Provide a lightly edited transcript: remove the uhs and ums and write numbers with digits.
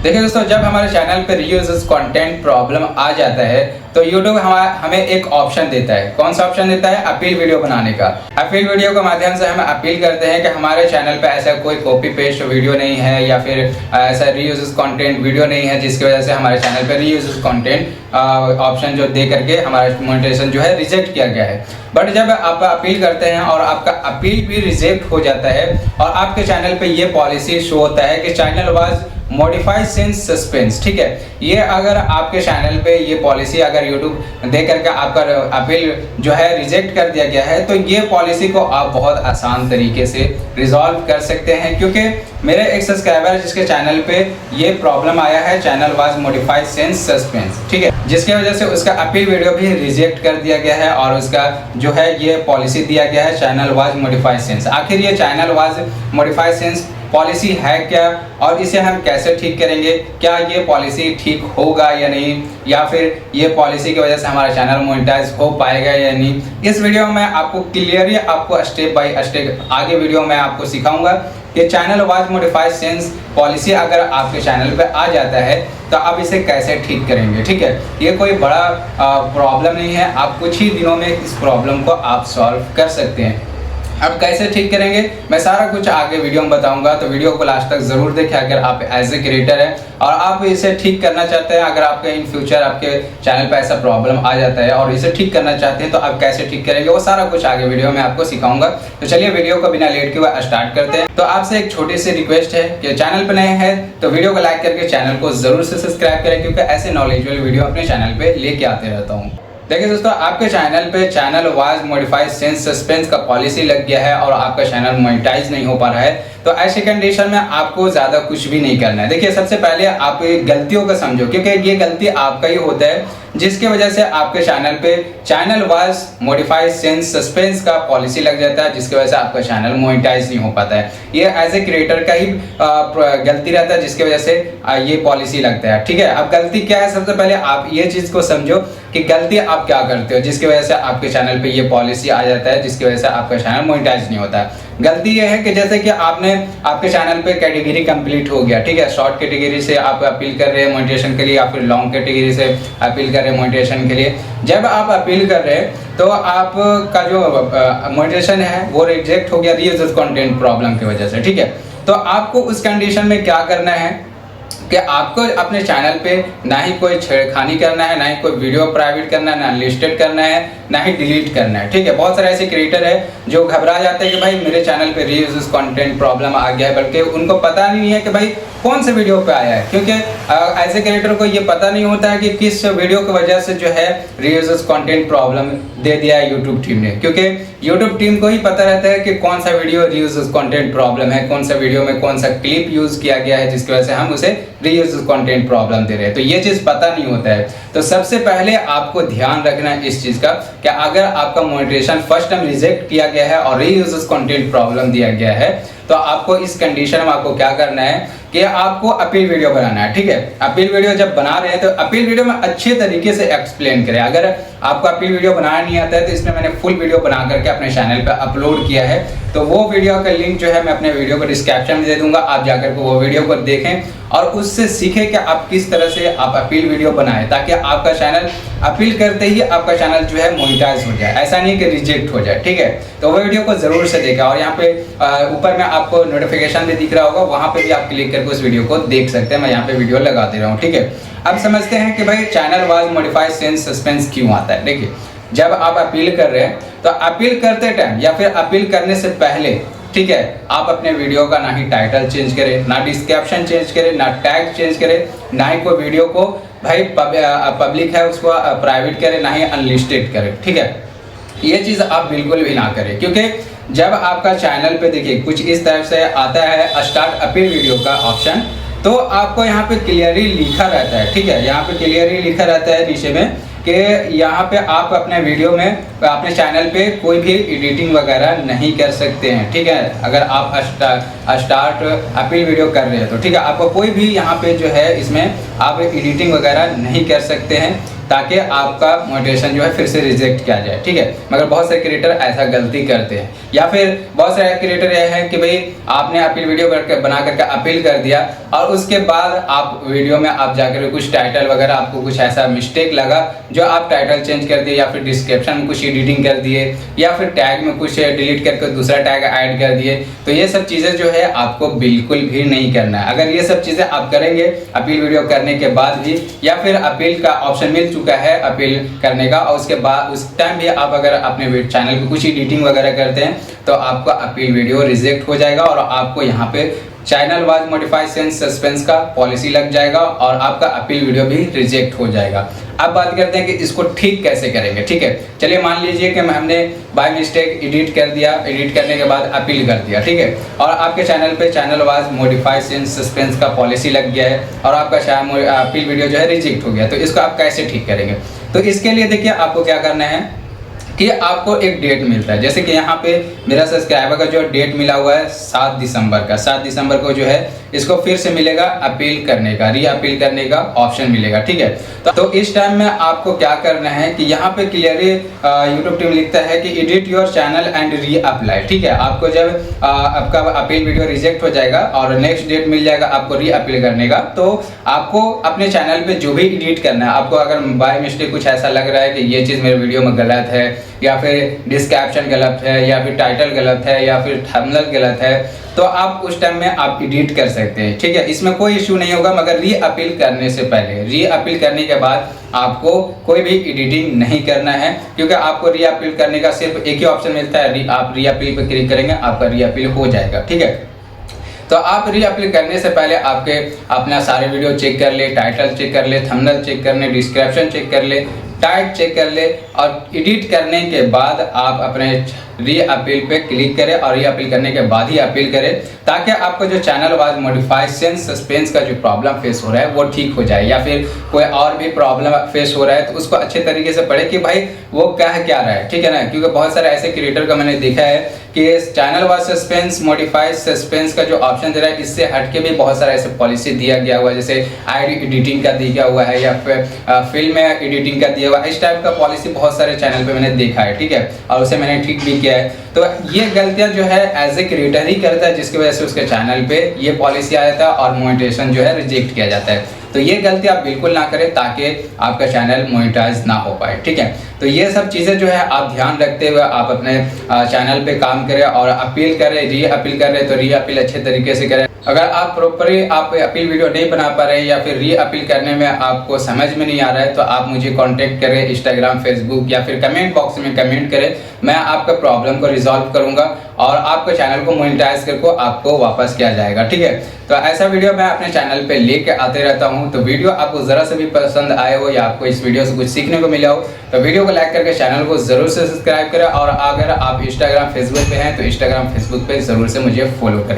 देखिए दोस्तों, जब हमारे चैनल पे रीयूजेस कंटेंट प्रॉब्लम आ जाता है तो YouTube हमें एक ऑप्शन देता है। कौन सा ऑप्शन देता है? अपील वीडियो बनाने का। अपील वीडियो के माध्यम से हम अपील करते हैं कि हमारे चैनल पे ऐसा कोई कॉपी पेस्ट वीडियो नहीं है या फिर ऐसा रीयूजेस कंटेंट वीडियो नहीं है जिसकी वजह से हमारे चैनल पे रीयूजेस कंटेंट ऑप्शन जो दे करके हमारा मोनेटाइजेशन जो है रिजेक्ट किया गया है। बट जब आप अपील करते हैं और आपका अपील भी रिजेक्ट हो जाता है और आपके चैनल पे ये पॉलिसी शो होता है कि channel was modified since suspense, ठीक है। ये अगर आपके चैनल पे ये पॉलिसी अगर YouTube दे करके आपका अपील जो है रिजेक्ट कर दिया गया है तो ये पॉलिसी को आप बहुत आसान तरीके से रिजॉल्व कर सकते हैं, क्योंकि मेरे एक सब्सक्राइबर जिसके चैनल पे ये प्रॉब्लम आया है, channel was modified since suspense, ठीक है, जिसकी वजह से उसका अपील वीडियो भी रिजेक्ट कर दिया गया है और उसका जो है ये पॉलिसी दिया गया है चैनल वाज मॉडिफाइड सिंस। आखिर ये channel was modified since policy है क्या और इसे हम कैसे ठीक करेंगे? क्या ये पॉलिसी ठीक होगा या नहीं, या फिर ये पॉलिसी की वजह से हमारा चैनल मोनेटाइज हो पाएगा या नहीं? इस वीडियो में आपको क्लियरली आपको स्टेप बाय स्टेप आगे वीडियो में आपको सिखाऊंगा कि channel was modified since policy अगर आपके चैनल पे आ जाता है तो आप इसे कैसे ठीक करेंगे, ठीक है। ये कोई बड़ा प्रॉब्लम नहीं है, आप कुछ ही दिनों में इस प्रॉब्लम को आप सॉल्व कर सकते हैं। अब कैसे ठीक करेंगे मैं सारा कुछ आगे वीडियो में बताऊंगा, तो वीडियो को लास्ट तक जरूर देखें अगर आप एज ए क्रिएटर हैं और आप इसे ठीक करना चाहते हैं। अगर आपके इन फ्यूचर आपके चैनल पे ऐसा प्रॉब्लम आ जाता है और इसे ठीक करना चाहते हैं तो आप कैसे ठीक करेंगे वो सारा कुछ आगे वीडियो में आपको सिखाऊंगा। तो चलिए वीडियो को बिना लेट के स्टार्ट करते हैं। तो आपसे एक छोटी सी रिक्वेस्ट है कि चैनल पर नए हैं तो वीडियो को लाइक करके चैनल को जरूर से सब्सक्राइब करें, क्योंकि ऐसे नॉलेजेबल वीडियो अपने चैनल पे लेके आते रहता हूँ। देखिए दोस्तों, आपके चैनल पे channel was modified since suspense का पॉलिसी लग गया है और आपका चैनल मोनेटाइज नहीं हो पा रहा है, तो ऐसी कंडीशन में आपको ज्यादा कुछ भी नहीं करना है। देखिए, सबसे पहले आप गलतियों को समझो, क्योंकि ये गलती आपका ही होता है जिसकी वजह से आपके चैनल पे channel was modified since suspense का पॉलिसी लग जाता है, जिसकी वजह से आपका चैनल मोनेटाइज नहीं हो पाता है। ये एज ए क्रिएटर का ही गलती रहता है जिसकी वजह से ये पॉलिसी लगता है, ठीक है। अब गलती क्या है? सबसे पहले आप ये चीज को समझो कि गलती आप क्या करते हो जिसकी वजह से आपके चैनल पे ये पॉलिसी आ जाता है, जिसकी वजह से आपका चैनल मोनेटाइज नहीं होता है। गलती ये है कि जैसे कि आपके चैनल पे कैटेगरी कंप्लीट हो गया, ठीक है, शॉर्ट कैटेगरी से आप अपील कर रहे हैं मोनेटाइजेशन के लिए या फिर लॉन्ग कैटेगरी से अपील कर रहे हैं मोनेटाइजेशन के लिए। जब आप अपील कर रहे हैं तो आपका जो मोनेटाइजेशन है वो रिजेक्ट हो गया रीयूजेस कंटेंट प्रॉब्लम की वजह से, ठीक है। तो आपको उस कंडीशन में क्या करना है कि आपको अपने चैनल पे ना ही कोई छेड़खानी करना है, ना ही कोई वीडियो प्राइवेट करना है, ना लिस्टेड करना है, ना ही डिलीट करना है, ठीक है। बहुत सारे ऐसे क्रिएटर है जो घबरा जाते हैं कि भाई मेरे चैनल पे रीयूजेस कंटेंट प्रॉब्लम आ गया है, बल्कि उनको पता नहीं है कि भाई कौन से वीडियो पे आया है, क्योंकि ऐसे क्रिएटर को ये पता नहीं होता है कि किस वीडियो की वजह से जो है रीयूजेस कंटेंट प्रॉब्लम दे दिया है यूट्यूब टीम ने, क्योंकि यूट्यूब टीम को ही पता रहता है कि कौन सा वीडियो रीयूजेस कंटेंट प्रॉब्लम है, कौन सा वीडियो में कौन सा क्लिप यूज किया गया है जिसकी वजह से हम उसे रीयूजेस कंटेंट प्रॉब्लम दे रहे हैं। तो ये चीज पता नहीं होता है। तो सबसे पहले आपको ध्यान रखना है इस चीज का कि अगर आपका मोनेटाइजेशन फर्स्ट टाइम रिजेक्ट किया गया है और रीयूजेस कंटेंट प्रॉब्लम दिया गया है तो आपको इस कंडीशन में आपको क्या करना है कि आपको अपील वीडियो बनाना है, ठीक है। अपील वीडियो जब बना रहे हैं तो अपील वीडियो में अच्छे तरीके से एक्सप्लेन करें। अगर आपको अपील वीडियो बनाना नहीं आता है तो इसमें मैंने फुल वीडियो बना करके अपने चैनल पे अपलोड किया है, तो वो वीडियो का लिंक जो है मैं अपने वीडियो को डिस्क्रिप्शन में दे दूंगा, आप जाकर के वो वीडियो को देखें और उससे सीखें कि आप किस तरह से आप अपील वीडियो बनाएं ताकि आपका चैनल अपील करते ही आपका चैनल जो है मोनेटाइज हो जाए, ऐसा नहीं कि रिजेक्ट हो जाए, ठीक है। तो वो वीडियो को जरूर से देखें और यहाँ पे ऊपर में आपको नोटिफिकेशन भी दिख रहा होगा, वहां पे भी आप क्लिक करके उस वीडियो को देख सकते हैं। मैं यहाँ पे वीडियो लगा दे रहा हूँ, ठीक है। अब समझते हैं कि भाई channel was modified since suspense क्यों आता है। देखिए, जब आप अपील कर रहे हैं तो अपील करते टाइम या फिर अपील करने से पहले, ठीक है, आप अपने वीडियो का ना ही टाइटल चेंज करें, ना डिस्क्रिप्शन चेंज करें, ना टैग चेंज करें, ना ही कोई वीडियो को भाई पब्लिक है उसको प्राइवेट करें, ना ही अनलिस्टेड करें, ठीक है। ये चीज़ आप बिल्कुल भी ना करें, क्योंकि जब आपका चैनल पे देखिए कुछ इस तरह से आता है स्टार्ट अपील वीडियो का ऑप्शन, तो आपको यहाँ पे क्लियरली लिखा रहता है, ठीक है, यहाँ पे क्लियरली लिखा रहता है नीचे में कि यहाँ पे आप अपने वीडियो में अपने चैनल पे कोई भी एडिटिंग वगैरह नहीं कर सकते हैं, ठीक है। अगर आप स्टार्ट अपील वीडियो कर रहे हैं तो ठीक है, आपको कोई भी यहाँ पे जो है इसमें आप एडिटिंग वगैरह नहीं कर सकते हैं। ताकि आपका मोनेटाइजेशन जो है फिर से रिजेक्ट किया जाए, ठीक है। मगर बहुत सारे क्रिएटर ऐसा गलती करते हैं, या फिर बहुत सारे क्रिएटर यह है कि भाई आपने अपील वीडियो करके बना करके अपील कर दिया और उसके बाद आप वीडियो में आप जाकर कुछ टाइटल वगैरह आपको कुछ ऐसा मिस्टेक लगा जो आप टाइटल चेंज कर दिए, या फिर डिस्क्रिप्शन में कुछ एडिटिंग कर दिए, या फिर टैग में कुछ डिलीट करके दूसरा टैग ऐड कर दिए। तो ये सब चीज़ें जो है आपको बिल्कुल भी नहीं करना है। अगर ये सब चीज़ें आप करेंगे अपील वीडियो करने के बाद भी, या फिर अपील का ऑप्शन मिल चुका है अपील करने का और उसके बाद उस टाइम भी आप अगर अपने चैनल पे कुछ एडिटिंग वगैरह करते हैं तो आपका अपील वीडियो रिजेक्ट हो जाएगा और आपको यहाँ पे channel wise modified sense suspense का पॉलिसी लग जाएगा और आपका अपील वीडियो भी रिजेक्ट हो जाएगा। अब बात करते हैं कि इसको ठीक कैसे करेंगे, ठीक है। चलिए मान लीजिए कि हमने बाय मिस्टेक एडिट कर दिया, एडिट करने के बाद अपील कर दिया, ठीक है, और आपके चैनल पे channel wise modified sense suspense का पॉलिसी लग गया है और आपका अपील वीडियो जो है रिजेक्ट हो गया। तो इसको आप कैसे ठीक करेंगे? तो इसके लिए देखिए आपको क्या करना है कि आपको एक डेट मिलता है, जैसे कि यहाँ पे मेरा सब्सक्राइबर का जो डेट मिला हुआ है 7 दिसंबर का, 7 दिसंबर को जो है इसको फिर से मिलेगा अपील करने का, री अपील करने का ऑप्शन मिलेगा, ठीक है। तो इस टाइम में आपको क्या करना है कि यहाँ पे क्लियरली यूट्यूब टीम लिखता है कि edit your channel and re apply, ठीक है। आपको जब आपका अपील वीडियो रिजेक्ट हो जाएगा और नेक्स्ट डेट मिल जाएगा आपको री अपील करने का, तो आपको अपने चैनल पे जो भी एडिट करना है, आपको अगर बाय मिस्टेक कुछ ऐसा लग रहा है कि ये चीज़ मेरे वीडियो में गलत है, या फिर डिस्क्रिप्शन गलत है, या फिर टाइटल गलत है, या फिर थंबनेल गलत है, तो आप उस टाइम में आप एडिट कर सकते हैं, ठीक है। इसमें कोई इशू नहीं होगा, मगर री अपील करने से पहले, री अपील करने के बाद आपको कोई भी एडिटिंग नहीं करना है, क्योंकि आपको री अपील करने का सिर्फ एक ही ऑप्शन मिलता है, आप री अपील पर क्लिक करेंगे, आपका री अपील हो जाएगा, ठीक है। तो आप री अपील करने से पहले आपके अपना सारे वीडियो चेक कर ले, टाइटल चेक कर ले, थंबनेल चेक कर ले, डिस्क्रिप्शन चेक कर ले, टाइट चेक कर ले, और एडिट करने के बाद आप अपने री अपील पे क्लिक करें और री अपील करने के बाद ही अपील करें, ताकि आपको जो channel wise modified sense suspense का जो प्रॉब्लम फेस हो रहा है वो ठीक हो जाए, या फिर कोई और भी प्रॉब्लम फेस हो रहा है तो उसको अच्छे तरीके से पढ़े कि भाई वो क्या रहा है, ठीक है ना। क्योंकि बहुत सारे ऐसे क्रिएटर का मैंने देखा है कि channel wise suspense modified suspense का जो ऑप्शन दे रहा है, इससे हटके भी बहुत सारा ऐसे पॉलिसी दिया गया हुआ है, जैसे आईडी एडिटिंग का दिया हुआ है, या फिर फिल्म एडिटिंग का दिया हुआ है। इस टाइप का पॉलिसी बहुत सारे चैनल पे मैंने देखा है, ठीक है, और उसे मैंने ठीक भी किया है। तो ये गलतियां जो है एज ए क्रिएटर ही करता है, जिसकी वजह से उसके चैनल पे ये पॉलिसी आया था और मोनेटाइजेशन जो है रिजेक्ट किया जाता है। तो ये गलती आप बिल्कुल ना करें ताकि आपका चैनल मोनेटाइज ना हो पाए, ठीक है। तो ये सब चीज़ें जो है आप ध्यान रखते हुए आप अपने चैनल पे काम करें और अपील करें, री अपील कर रहे तो री अपील अच्छे तरीके से करें। अगर आप प्रॉपरली आप अपील वीडियो नहीं बना पा रहे या फिर री अपील करने में आपको समझ में नहीं आ रहा है, तो आप मुझे कांटेक्ट करें इंस्टाग्राम, फेसबुक, या फिर कमेंट बॉक्स में कमेंट करें। मैं आपका प्रॉब्लम को रिजॉल्व करूंगा और आपके चैनल को मोनेटाइज करके आपको वापस किया जाएगा, ठीक है। तो ऐसा वीडियो मैं अपने चैनल पे लेके आते रहता हूँ। तो वीडियो आपको जरा से भी पसंद आए हो या आपको इस वीडियो से कुछ सीखने को मिला हो तो वीडियो को लाइक करके चैनल को जरूर से सब्सक्राइब करें, और अगर आप इंस्टाग्राम, फेसबुक पे हैं तो इंस्टाग्राम, फेसबुक पे जरूर से मुझे फॉलो करें।